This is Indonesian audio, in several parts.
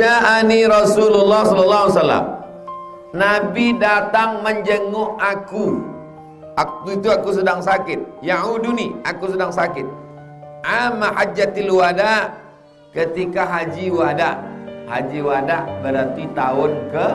Ja'ani Rasulullah sallallahu alaihi wasallam. Nabi datang menjenguk aku. Waktu itu aku sedang sakit. Ya'uduni, aku sedang sakit. Amma hajjatil wada, ketika haji wada. Haji wada berarti tahun ke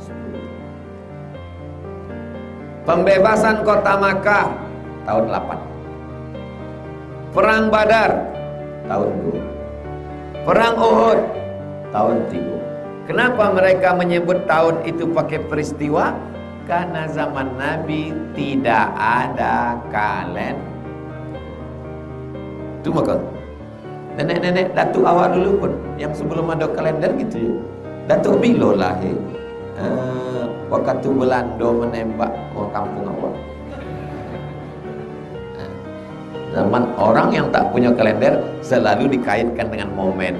10. Pembebasan kota Makkah tahun 8. Perang Badar tahun 2. Perang Uhud tahun 3. Kenapa mereka menyebut tahun itu pakai peristiwa? Karena zaman Nabi tidak ada kalender. Itu maka nenek-nenek datuk awak dulu pun yang sebelum ada kalender gitu ya. Datuk Bilo lahir waktu Belanda menembak orang kampung awak. Zaman orang yang tak punya kalender selalu dikaitkan dengan momen.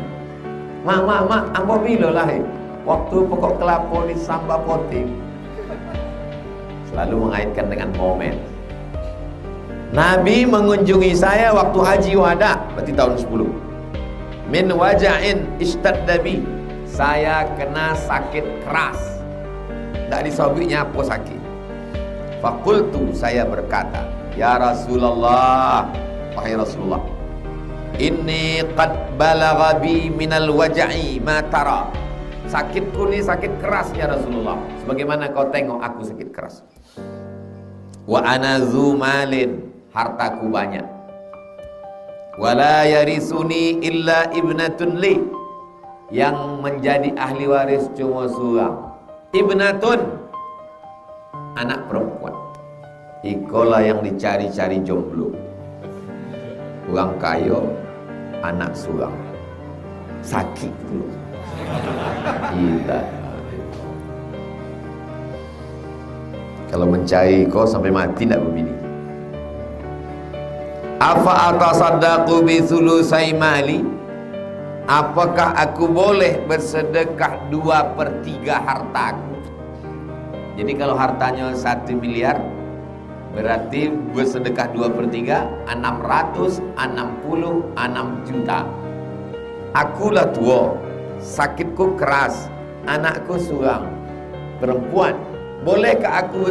Mak, ambo Bilo lahir waktu pokok kelapa di Samba Poti. Selalu mengaitkan dengan momen. Nabi mengunjungi saya waktu haji wada, berarti tahun 10. Min waja'in ishtaddabi, saya kena sakit keras. Tak disobinya apa sakit. Fakultu, saya berkata, ya Rasulullah, wahai Rasulullah, inni qad balagha bi minal waja'i ma tara. Sakitku ni sakit keras ya Rasulullah, sebagaimana kau tengok aku sakit keras. Wa ana zu malin, hartaku banyak. Wala yarisuni illa ibnatun li, yang menjadi ahli waris cuma seorang. Ibnatun, anak perempuan. Ikolah yang dicari-cari jomblo. Orang kaya, anak seorang. Sakit tu. Gila. Kalau mencari kau sampai mati tak berbini. Afa atasaddaqu bi sulusai mali, apakah aku boleh bersedekah 2/3 hartaku? Jadi kalau hartanya 1 miliar, berarti bersedekah 2/3, 666 juta. Akulah tua, sakitku keras, anakku seorang perempuan. Bolehkah aku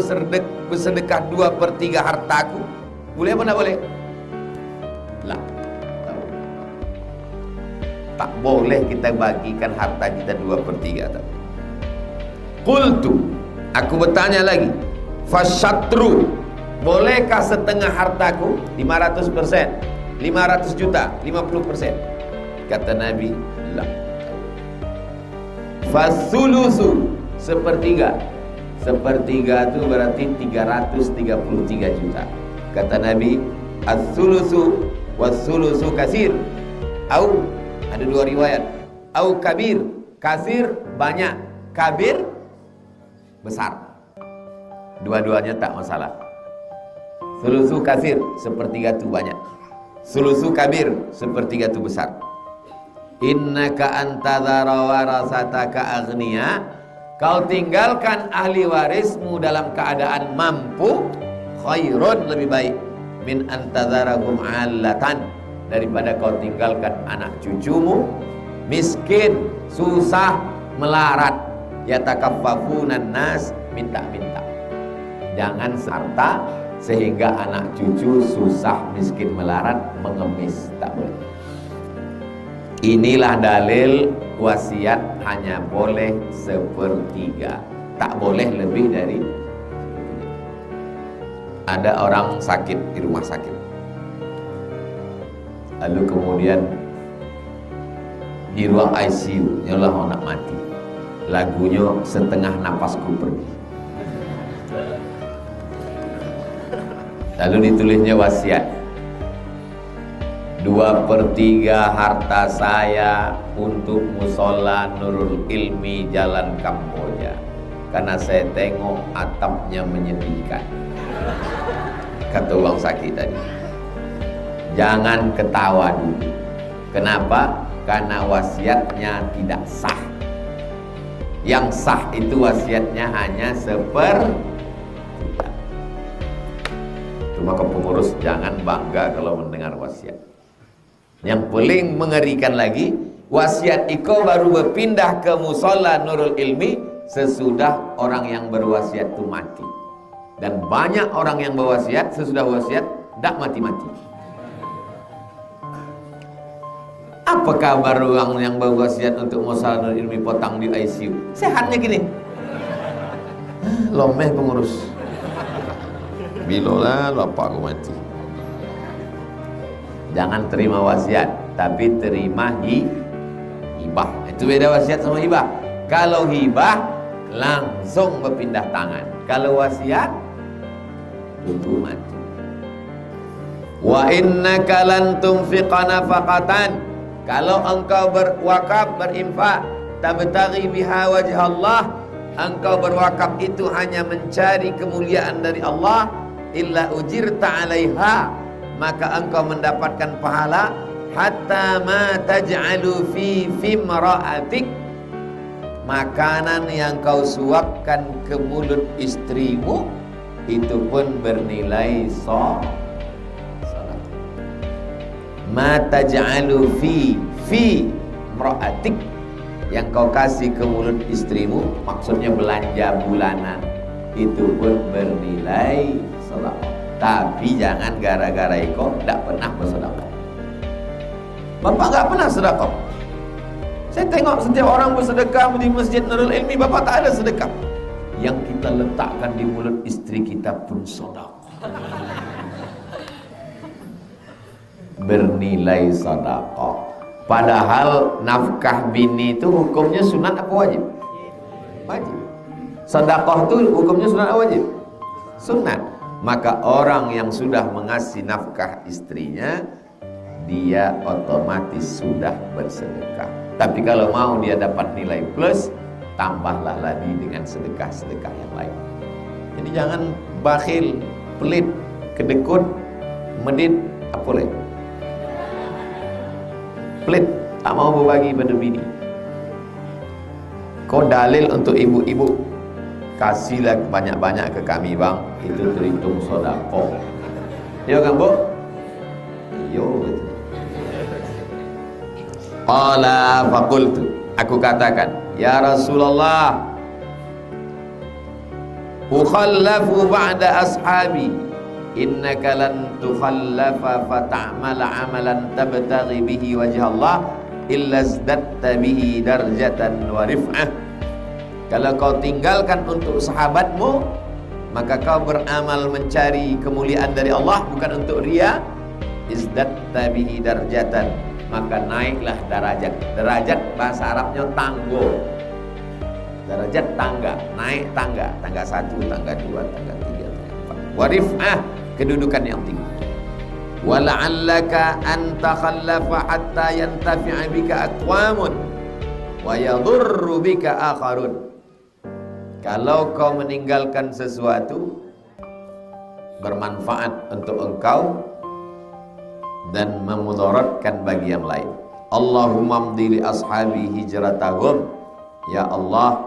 bersedekah 2/3 hartaku? Boleh apa tak boleh? Lah, tak boleh kita bagikan harta kita 2/3. Qultu, aku bertanya lagi, fasyatru, bolehkah setengah hartaku? 500%, 500 juta, 50%. Kata Nabi, lah. Fasulusu, 1/3. 1/3 itu berarti 333 juta. Kata Nabi, as-sulusu was-sulusu kasir. Au, ada 2 riwayat. Au kabir, kasir banyak, kabir besar. Dua-duanya tak masalah. Sulusu kasir, 1/3 itu banyak. Sulusu kabir, 1/3 itu besar. Innaka antadhara warasataka aghniya, kau tinggalkan ahli warismu dalam keadaan mampu, khairun, lebih baik, min antadharahum allatan, daripada kau tinggalkan anak cucumu miskin, susah, melarat, yatakaffafunan nas, minta-minta. Jangan harta sehingga anak cucu susah, miskin, melarat, mengemis, tak boleh. Inilah dalil wasiat hanya boleh 1/3, tak boleh lebih dari. Ada orang sakit di rumah sakit, lalu kemudian di ruang ICU, nyalah orang nak mati, lagunya setengah napasku pergi. Lalu ditulisnya wasiat, 2/3 harta saya untuk musola Nurul Ilmi Jalan Kamboja, karena saya tengok atapnya menyedihkan. Kata orang sakit tadi, jangan ketawa dulu. Kenapa? Karena wasiatnya tidak sah. Yang sah itu wasiatnya hanya 1/3. Maka pengurus jangan bangga kalau mendengar wasiat. Yang paling mengerikan lagi, Wasiat iko baru berpindah ke musola Nurul Ilmi sesudah orang yang berwasiat itu mati. Dan banyak orang yang berwasiat sesudah wasiat tidak mati-mati. Apa kabar orang yang berwasiat untuk musola Nurul Ilmi potong di ICU? Sehatnya gini. Lomeh pengurus. Bilolah lupa aku mati. Jangan terima wasiat, tapi terima hibah. Itu beda wasiat sama hibah. Kalau hibah langsung berpindah tangan. Kalau wasiat tunggu mati. Wa innaka lan tunfiqa nafaqatan. Kalau engkau berwakaf, berinfak, tabtaghi biha wajh Allah, engkau berwakaf itu hanya mencari kemuliaan dari Allah, illa ujirta 'alaiha, maka engkau mendapatkan pahala hatta ma taj'alu fi fimra'atik, makanan yang kau suapkan ke mulut istrimu itu pun bernilai sadaqah. Ma taj'alu fi imra'atik, yang kau kasih ke mulut istrimu, maksudnya belanja bulanan, itu pun bernilai sedekah. Tapi jangan gara-gara itu tidak pernah bersedekah. Bapak nggak pernah sedekah. Saya tengok setiap orang bersedekah di Masjid Nurul Ilmi, bapak tak ada sedekah. Yang kita letakkan di mulut istri kita pun sedekah. Bernilai sedekah. Padahal nafkah bini itu hukumnya sunat apa wajib? Wajib. Sedekah itu hukumnya sunat apa wajib? Sunat. Maka orang yang sudah mengasih nafkah istrinya, dia otomatis sudah bersedekah. Tapi kalau mau dia dapat nilai plus, tambahlah lagi dengan sedekah-sedekah yang lain. Jadi jangan bakhil, pelit, kedekut, medit, apa lagi? Pelit, tak mau berbagi pada bini. Kau dalil untuk ibu-ibu, kasihlah banyak-banyak ke kami bang, itu terhitung sedekah. Ya kan bu? Yo. Qala faqultu, aku katakan, ya Rasulullah, ukhallafu ba'da ashabi, innaka lan tukhallafa fata'mala amalan tabtaghi bihi wajha Allah illa izdatta bihi darjatan wa rif'ah. Kalau kau tinggalkan untuk sahabatmu, maka kau beramal mencari kemuliaan dari Allah bukan untuk ria. Izdatta bihi darjatan, maka naiklah derajat. Derajat bahasa Arabnya tanggo. Derajat tangga, naik tangga, tangga 1, tangga 2, tangga 3, tangga 4. Wa rif'ah, kedudukan yang tinggi. Wa la'allaka an takhallafa hatta yantafi'a bika aqwamun wa yadurru bika akharun. Kalau kau meninggalkan sesuatu bermanfaat untuk engkau dan memudaratkan bagi yang lain. Allahumma mdi li ashabi hijratahum, ya Allah,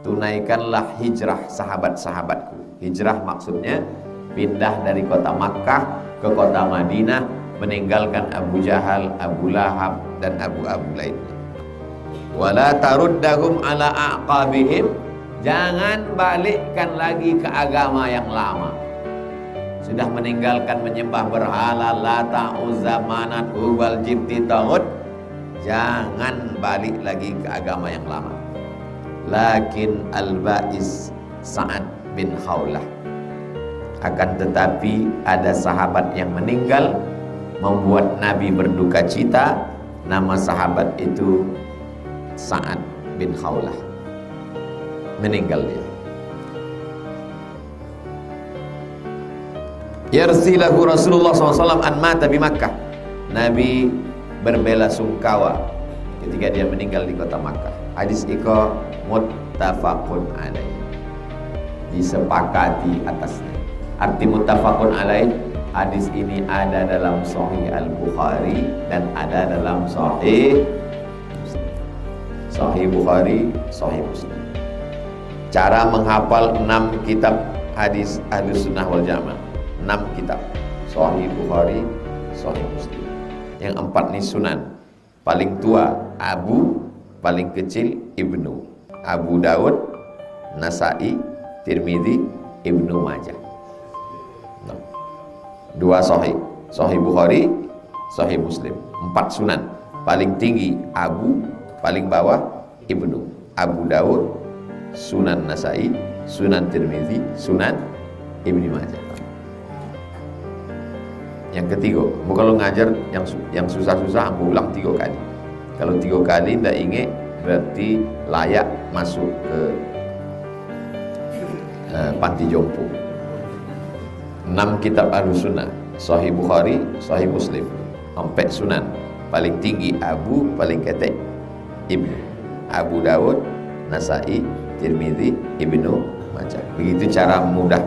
tunaikanlah hijrah sahabat-sahabatku. Hijrah maksudnya pindah dari kota Makkah ke kota Madinah, meninggalkan Abu Jahal, Abu Lahab dan Abu lainnya. Wala taruddahum ala aqabihim, jangan balikkan lagi ke agama yang lama. Sudah meninggalkan menyembah berhala, Lata, Uzza, Manat, Hubal, Jibti, Taghut, jangan balik lagi ke agama yang lama. Lakin al-ba'is Sa'ad bin Khawlah, akan tetapi ada sahabat yang meninggal membuat Nabi berduka cita. Nama sahabat itu Sa'ad bin Khawlah. Meninggal dia. Yarsilahu Rasulullah SAW an mata bi Makkah. Nabi berbela sungkawa ketika dia meninggal di kota Makkah. Hadis itu muttafaqun alaih, disepakati atasnya. Arti muttafaqun alaih, hadis ini ada dalam Sahih Al-Bukhari dan ada dalam Sahih Muslim. Sahih Bukhari, Sahih Muslim. Cara menghafal 6 kitab hadis Ahlus Sunnah wal Jamaah. 6 kitab, Sahih Bukhari, Sahih Muslim. Yang 4 ini sunan. paling tua Abu, paling kecil Ibnu. Abu Daud, Nasai, Tirmidzi, Ibnu Majah. Nah, 2 sahih, sahih Bukhari, sahih Muslim. 4 sunan, paling tinggi Abu, paling bawah Ibnu. Abu Daud, Sunan Nasai, Sunan Tirmidzi, Sunan Ibnu Majah. Yang ketiga, kalau ngajar yang susah-susah aku ulang 3 kali. Kalau 3 kali tidak ingat, berarti layak masuk ke panti jompo. 6 kitab Ahlussunnah, Sahih Bukhari, Sahih Muslim, 4 sunan, paling tinggi Abu, paling ketek Ibnu. Abu Daud, Nasai, Tirmidzi, Ibnu Majah. Begitu cara mudah